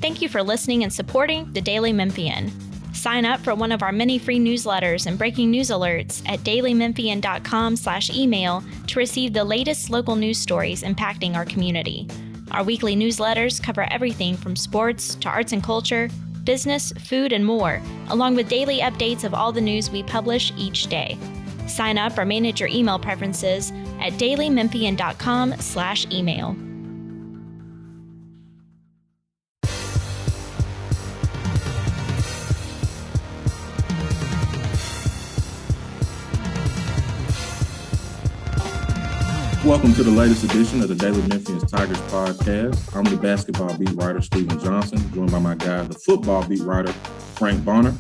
Thank you for listening and supporting the Daily Memphian. Sign up for one of our many free newsletters and breaking news alerts at dailymemphian.com/email to receive the latest local news stories impacting our community. Our weekly newsletters cover everything from sports to arts and culture, business, food, and more, along with daily updates of all the news we publish each day. Sign up or manage your email preferences at dailymemphian.com/email. Welcome to the latest edition of the Daily Memphis Tigers podcast. I'm the basketball beat writer, Stephen Johnson, joined by my guy, the football beat writer, Frank Bonner.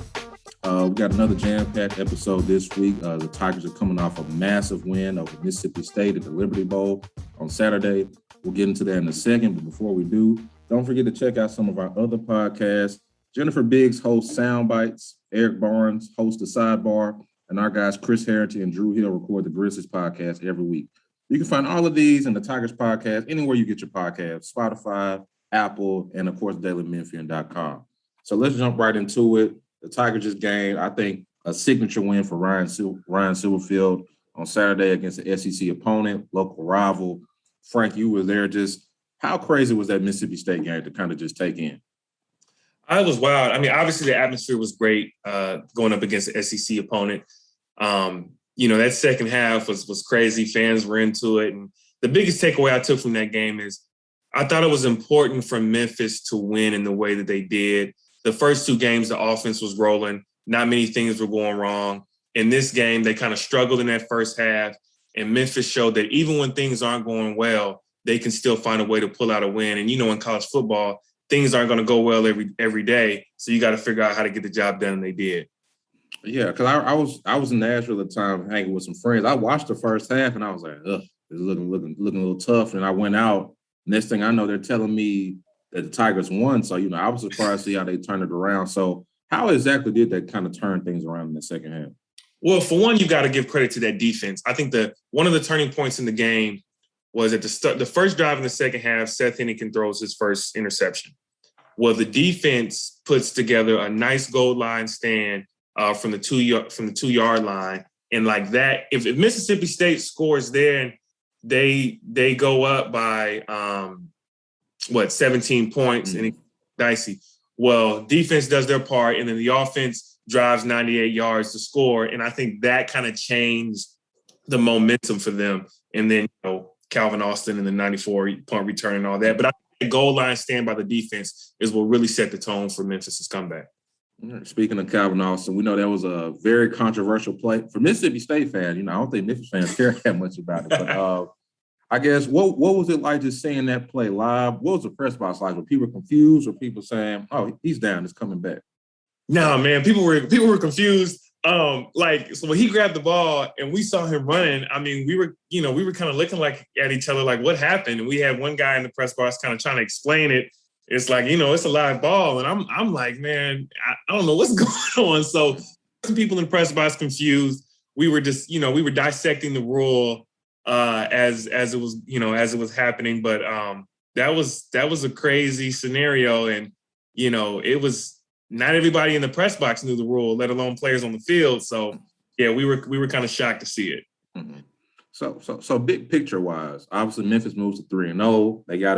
We got another jam-packed episode this week. The Tigers are coming off a massive win over Mississippi State at the Liberty Bowl on Saturday. We'll get into that in a second, but before we do, don't forget to check out some of our other podcasts. Jennifer Biggs hosts Sound Bites, Eric Barnes hosts The Sidebar, and our guys Chris Harrington and Drew Hill record the Grizzlies podcast every week. You can find all of these in the Tigers podcast anywhere you get your podcasts, Spotify, Apple, and of course, dailymemphian.com. So let's jump right into it. The Tigers just gained, I think, a signature win for Ryan Silverfield on Saturday against the SEC opponent, local rival. Frank, you were there. Just how crazy was that Mississippi State game to kind of just take in? It was wild. I mean, obviously the atmosphere was great going up against the SEC opponent. That second half was crazy. Fans were into it. And the biggest takeaway I took from that game is I thought it was important for Memphis to win in the way that they did. The first two games, the offense was rolling. Not many things were going wrong. In this game, they kind of struggled in that first half. And Memphis showed that even when things aren't going well, they can still find a way to pull out a win. And, in college football, things aren't going to go well every day. So you got to figure out how to get the job done, and they did. Yeah, because I was in Nashville at the time hanging with some friends. I watched the first half and I was like, ugh, it's looking a little tough. And I went out. Next thing I know, they're telling me that the Tigers won. So, I was surprised to see how they turned it around. So how exactly did that kind of turn things around in the second half? Well, for one, you got to give credit to that defense. I think one of the turning points in the game was at the first drive in the second half, Seth Henneken throws his first interception. Well, the defense puts together a nice goal line stand from the 2-yard line, and like that, if Mississippi State scores there, they go up by 17 points, and it's dicey. Well, defense does their part, and then the offense drives 98 yards to score, and I think that kind of changed the momentum for them. And then Calvin Austin and the 94 punt return and all that. But I think the goal line stand by the defense is what really set the tone for Memphis's comeback. Speaking of Calvin Austin, we know that was a very controversial play for Mississippi State fans. I don't think Memphis fans care that much about it. But I guess what was it like just seeing that play live? What was the press box like? Were people confused, or people saying, "Oh, he's down, he's coming back"? No, man, people were confused. So when he grabbed the ball and we saw him running, I mean, we were kind of looking at each other like, what happened? And we had one guy in the press box kind of trying to explain it. It's like, it's a live ball. And I'm like, man, I don't know what's going on. So some people in the press box confused. We were just, we were dissecting the rule as it was happening. But that was a crazy scenario. And, it was not everybody in the press box knew the rule, let alone players on the field. So, yeah, we were kind of shocked to see it. Mm-hmm. So big picture wise, obviously Memphis moves to 3-0. They got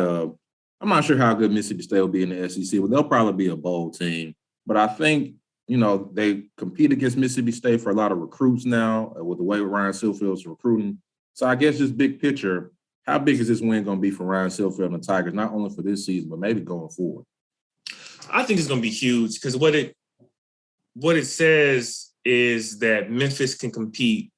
I'm not sure how good Mississippi State will be in the SEC, but they'll probably be a bowl team. But I think, they compete against Mississippi State for a lot of recruits now with the way Ryan Silverfield's recruiting. So I guess just big picture, how big is this win going to be for Ryan Silverfield and the Tigers, not only for this season, but maybe going forward? I think it's going to be huge because what it says is that Memphis can compete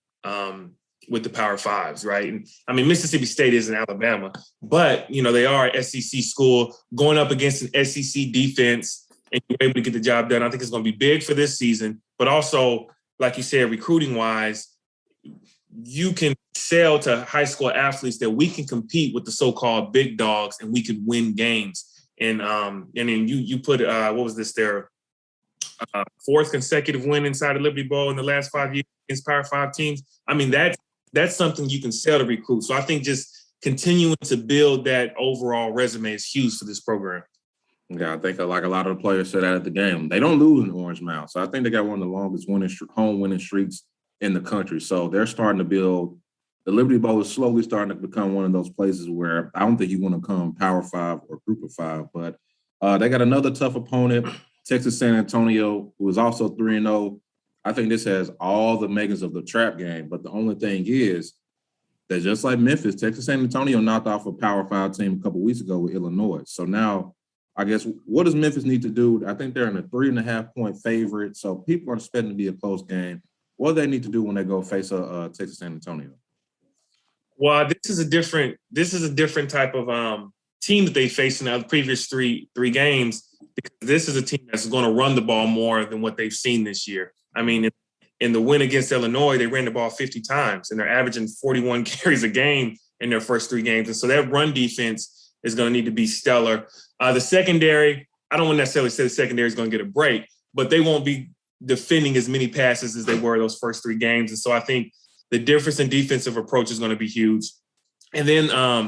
with the Power Fives, right? And I mean, Mississippi State isn't Alabama, but, they are an SEC school going up against an SEC defense, and you're able to get the job done. I think it's going to be big for this season, but also, like you said, recruiting-wise, you can sell to high school athletes that we can compete with the so-called big dogs and we can win games. And then you put, what was this, their fourth consecutive win inside the Liberty Bowl in the last 5 years against Power 5 teams. I mean, that's something you can sell to recruits. So I think just continuing to build that overall resume is huge for this program. Yeah, I think like a lot of the players said that at the game. They don't lose in Orange Mound. So I think they got one of the longest home winning streaks in the country. So they're starting to build. The Liberty Bowl is slowly starting to become one of those places where I don't think you want to come Power 5 or Group of 5, but they got another tough opponent, Texas San Antonio, who is also 3-0. I think this has all the makings of the trap game, but the only thing is that just like Memphis, Texas San Antonio knocked off a Power 5 team a couple weeks ago with Illinois. So now, I guess, what does Memphis need to do? I think they're in a 3.5-point favorite, so people are expecting to be a close game. What do they need to do when they go face a Texas San Antonio? Well, this is a different type of team that they faced in the previous three games, because this is a team that's going to run the ball more than what they've seen this year. I mean, in the win against Illinois, they ran the ball 50 times, and they're averaging 41 carries a game in their first 3 games. And so that run defense is going to need to be stellar. The secondary, I don't want to necessarily say the secondary is going to get a break, but they won't be defending as many passes as they were those first 3 games. And so I think the difference in defensive approach is going to be huge. And then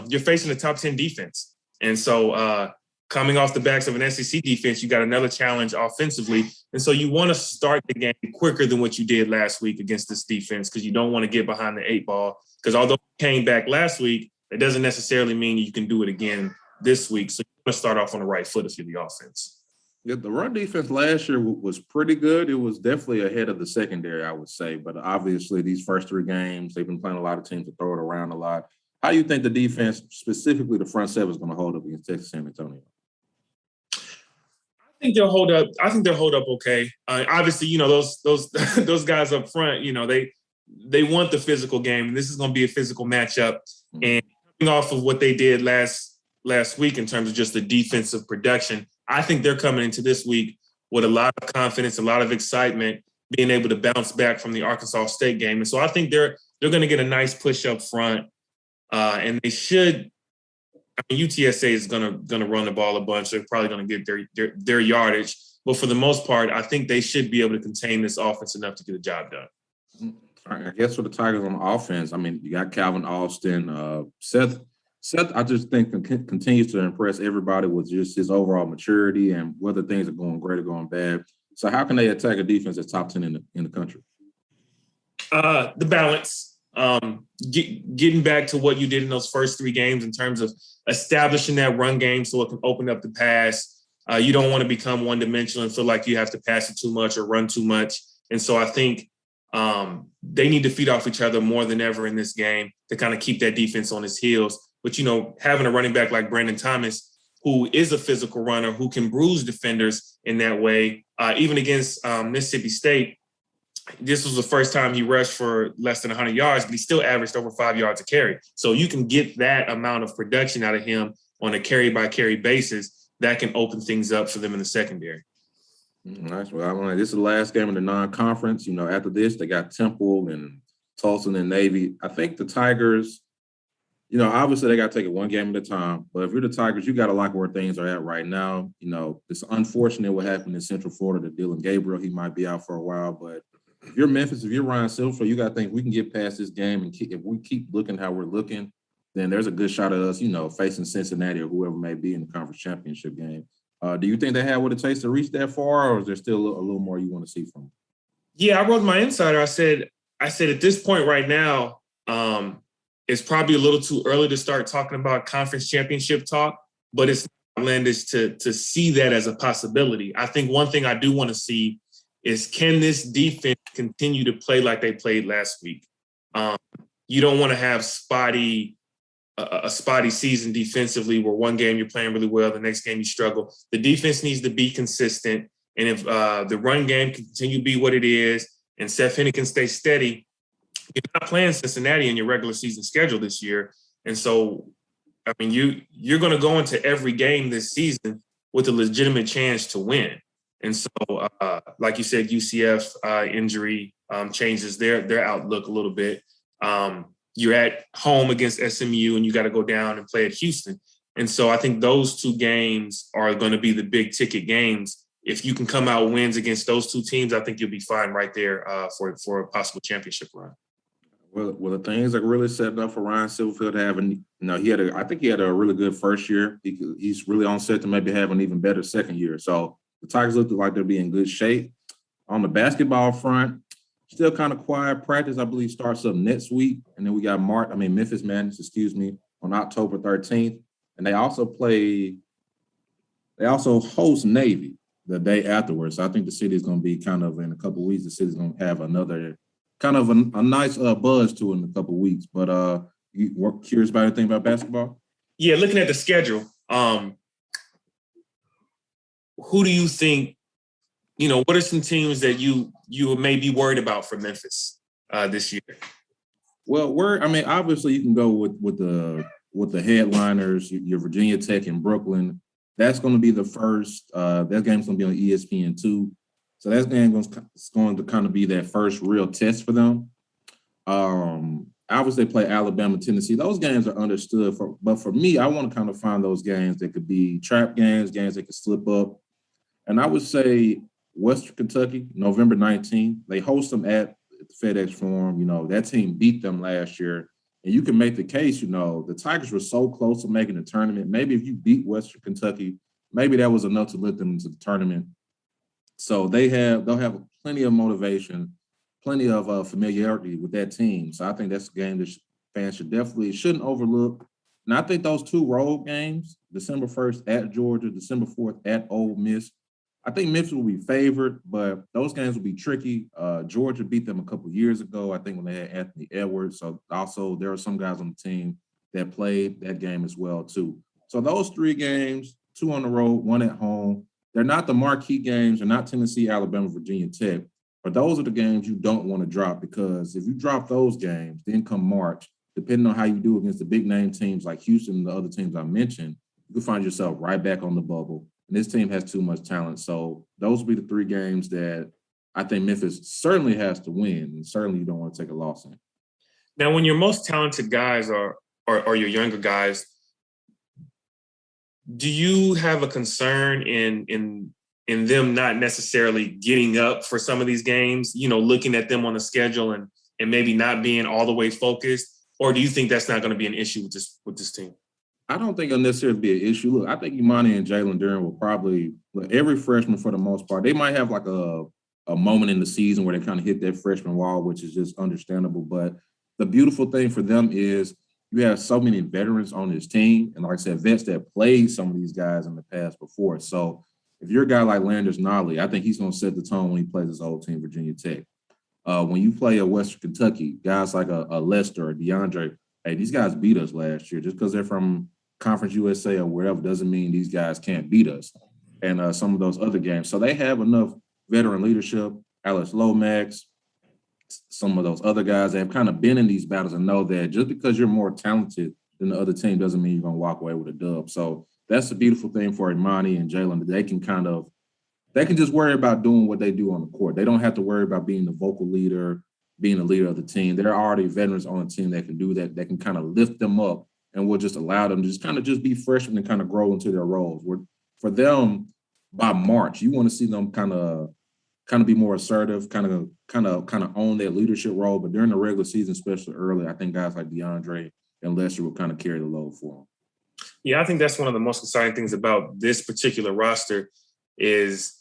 you're facing a top 10 defense. And so coming off the backs of an SEC defense, you got another challenge offensively. And so you want to start the game quicker than what you did last week against this defense, because you don't want to get behind the 8 ball. Because although you came back last week, it doesn't necessarily mean you can do it again this week. So you want to start off on the right foot if you're the offense. Yeah, the run defense last year was pretty good. It was definitely ahead of the secondary, I would say. But obviously, these first 3 games, they've been playing a lot of teams to throw it around a lot. How do you think the defense, specifically the front 7, is going to hold up against Texas San Antonio? I think they'll hold up. I think they'll hold up okay. Obviously, you know, those guys up front, you know, they want the physical game. This is going to be a physical matchup. Mm-hmm. And coming off of what they did last week in terms of just the defensive production, I think they're coming into this week with a lot of confidence, a lot of excitement, being able to bounce back from the Arkansas State game. And so I think they're going to get a nice push up front, and they should. I mean, UTSA is going to run the ball a bunch. They're probably going to get their yardage, but for the most part, I think they should be able to contain this offense enough to get the job done. All right, I guess for the Tigers on offense, I mean, you got Calvin Austin, Seth, I just think continues to impress everybody with just his overall maturity and whether things are going great or going bad. So how can they attack a defense that's top 10 in the country? The balance, getting back to what you did in those first 3 games in terms of establishing that run game so it can open up the pass. You don't want to become one-dimensional and feel like you have to pass it too much or run too much. And so I think they need to feed off each other more than ever in this game to kind of keep that defense on its heels. But, you know, having a running back like Brandon Thomas, who is a physical runner, who can bruise defenders in that way, even against Mississippi State, this was the first time he rushed for less than 100 yards, but he still averaged over 5 yards a carry. So you can get that amount of production out of him on a carry-by-carry basis. That can open things up for them in the secondary. Nice. Well, this is the last game of the non-conference. You know, after this, they got Temple and Tulsa and Navy. I think the Tigers, you know, obviously they got to take it one game at a time. But if you're the Tigers, you got to like where things are at right now. You know, it's unfortunate what happened in Central Florida to Dylan Gabriel. He might be out for a while. But if you're Memphis, if you're Ryan Silver, you got to think we can get past this game. And if we keep looking how we're looking, then there's a good shot at us, you know, facing Cincinnati or whoever may be in the conference championship game. Do you think they have what it takes to reach that far, or is there still a little more you want to see from them? Yeah, I wrote my insider. I said at this point right now, it's probably a little too early to start talking about conference championship talk, but it's not outlandish to see that as a possibility. I think one thing I do want to see is, can this defense continue to play like they played last week? You don't want to have a spotty season defensively where one game you're playing really well, the next game you struggle. The defense needs to be consistent. And if the run game can continue to be what it is and Seth Henne can stay steady, you're not playing Cincinnati in your regular season schedule this year. And so, I mean, you're going to go into every game this season with a legitimate chance to win. And so, like you said, UCF injury changes their outlook a little bit. You're at home against SMU and you got to go down and play at Houston. And so I think those 2 games are going to be the big ticket games. If you can come out wins against those 2 teams, I think you'll be fine right there for a possible championship run. Well, the things are really setting up for Ryan Silverfield to have, I think he had a really good first year. He's really on set to maybe have an even better second year. So the Tigers look like they'll be in good shape. On the basketball front, still kind of quiet. Practice, I believe, starts up next week. And then we got Memphis Madness, on October 13th. And they also host Navy the day afterwards. So I think the city is going to be kind of, in a couple of weeks, the city's going to have another kind of a nice buzz to it in a couple of weeks. But you were curious about anything about basketball? Yeah, looking at the schedule, who do you think, what are some teams that you may be worried about for Memphis this year? Well, obviously you can go with the headliners, your Virginia Tech and Brooklyn. That's going to be the first. That game's going to be on ESPN2. So that game is going to kind of be that first real test for them. Obviously, they play Alabama, Tennessee. Those games are understood. But for me, I want to kind of find those games that could be trap games that could slip up. And I would say Western Kentucky, November 19th. They host them at the FedEx Forum. That team beat them last year. And you can make the case, the Tigers were so close to making the tournament. Maybe if you beat Western Kentucky, maybe that was enough to lift them into the tournament. So they'll have plenty of motivation, plenty of familiarity with that team. So I think that's a game that fans shouldn't overlook. And I think those two road games, December 1st at Georgia, December 4th at Ole Miss, I think Memphis will be favored, but those games will be tricky. Georgia beat them a couple years ago, I think, when they had Anthony Edwards. So also there are some guys on the team that played that game as well, too. So those three games, 2 on the road, 1 at home, they're not the marquee games. They're not Tennessee, Alabama, Virginia Tech. But those are the games you don't want to drop, because if you drop those games, then come March, depending on how you do against the big name teams like Houston and the other teams I mentioned, you can find yourself right back on the bubble. And this team has too much talent. So those will be the 3 games that I think Memphis certainly has to win. And certainly you don't want to take a loss in. Now, when your most talented guys are your younger guys, do you have a concern in them not necessarily getting up for some of these games, looking at them on the schedule and maybe not being all the way focused? Or do you think that's not going to be an issue with this team? I don't think it'll necessarily be an issue. Look, I think Imani and Jalen Duren will probably, every freshman for the most part, they might have like a moment in the season where they kind of hit that freshman wall, which is just understandable. But the beautiful thing for them is you have so many veterans on this team. And like I said, vets that played some of these guys in the past before. So if you're a guy like Landers Nolley, I think he's going to set the tone when he plays his old team, Virginia Tech. When you play a Western Kentucky, guys like a Lester or DeAndre, hey, these guys beat us last year. Just because they're from Conference USA or wherever doesn't mean these guys can't beat us. And some of those other games. So they have enough veteran leadership. Alex Lomax, some of those other guys that have kind of been in these battles and know that just because you're more talented than the other team doesn't mean you're going to walk away with a dub. So that's the beautiful thing for Imani and Jalen, that they can just worry about doing what they do on the court. They don't have to worry about being the vocal leader, being the leader of the team. There are already veterans on the team that can do that can kind of lift them up and will just allow them to just be freshmen and kind of grow into their roles. For them, by March, you want to see them kind of be more assertive, kind of own their leadership role. But during the regular season, especially early, I think guys like DeAndre and Lester will kind of carry the load for them. Yeah, I think that's one of the most exciting things about this particular roster is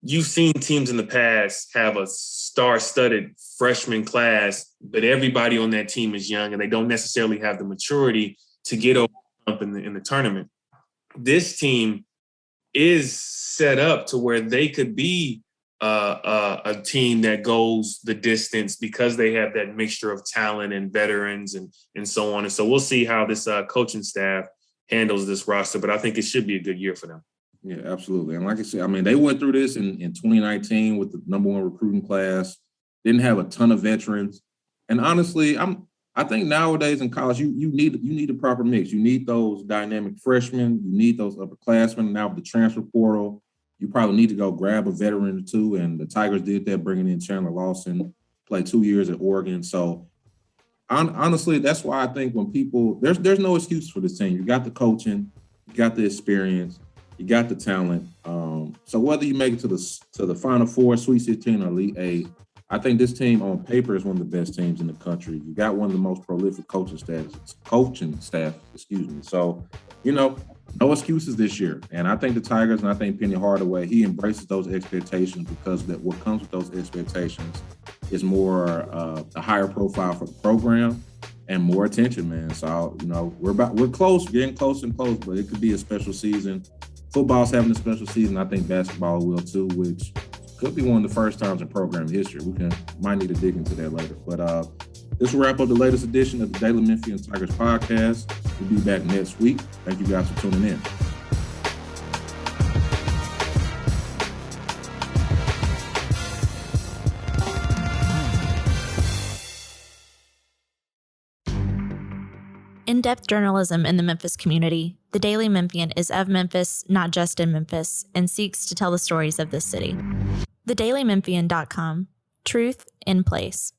you've seen teams in the past have a star-studded freshman class, but everybody on that team is young and they don't necessarily have the maturity to get over in the tournament. This team is set up to where they could be a team that goes the distance because they have that mixture of talent and veterans and so on. And so we'll see how this coaching staff handles this roster, but I think it should be a good year for them. Yeah, absolutely. And like I said, they went through this in 2019 with the number 1 recruiting class, didn't have a ton of veterans. And honestly, I think nowadays in college, you need a proper mix. You need those dynamic freshmen, you need those upperclassmen. Now with the transfer portal, you probably need to go grab a veteran or two. And the Tigers did that, bringing in Chandler Lawson, played 2 years at Oregon. So honestly, that's why I think when people, there's no excuse for this team. You got the coaching, you got the experience, you got the talent. So whether you make it to the Final Four, Sweet 16, or Elite 8, I think this team on paper is one of the best teams in the country. You got one of the most prolific coaching staff, So, no excuses this year. And I think the Tigers, and I think Penny Hardaway, he embraces those expectations because what comes with those expectations is more a higher profile for the program and more attention, man. So, we're close, getting close and close, but it could be a special season. Football's having a special season. I think basketball will too, which could be one of the first times in program history. Might need to dig into that later. But this will wrap up the latest edition of the Daily Memphis Tigers podcast. We'll be back next week. Thank you guys for tuning in. In-depth journalism in the Memphis community, the Daily Memphian is of Memphis, not just in Memphis, and seeks to tell the stories of this city. TheDailyMemphian.com. Truth in place.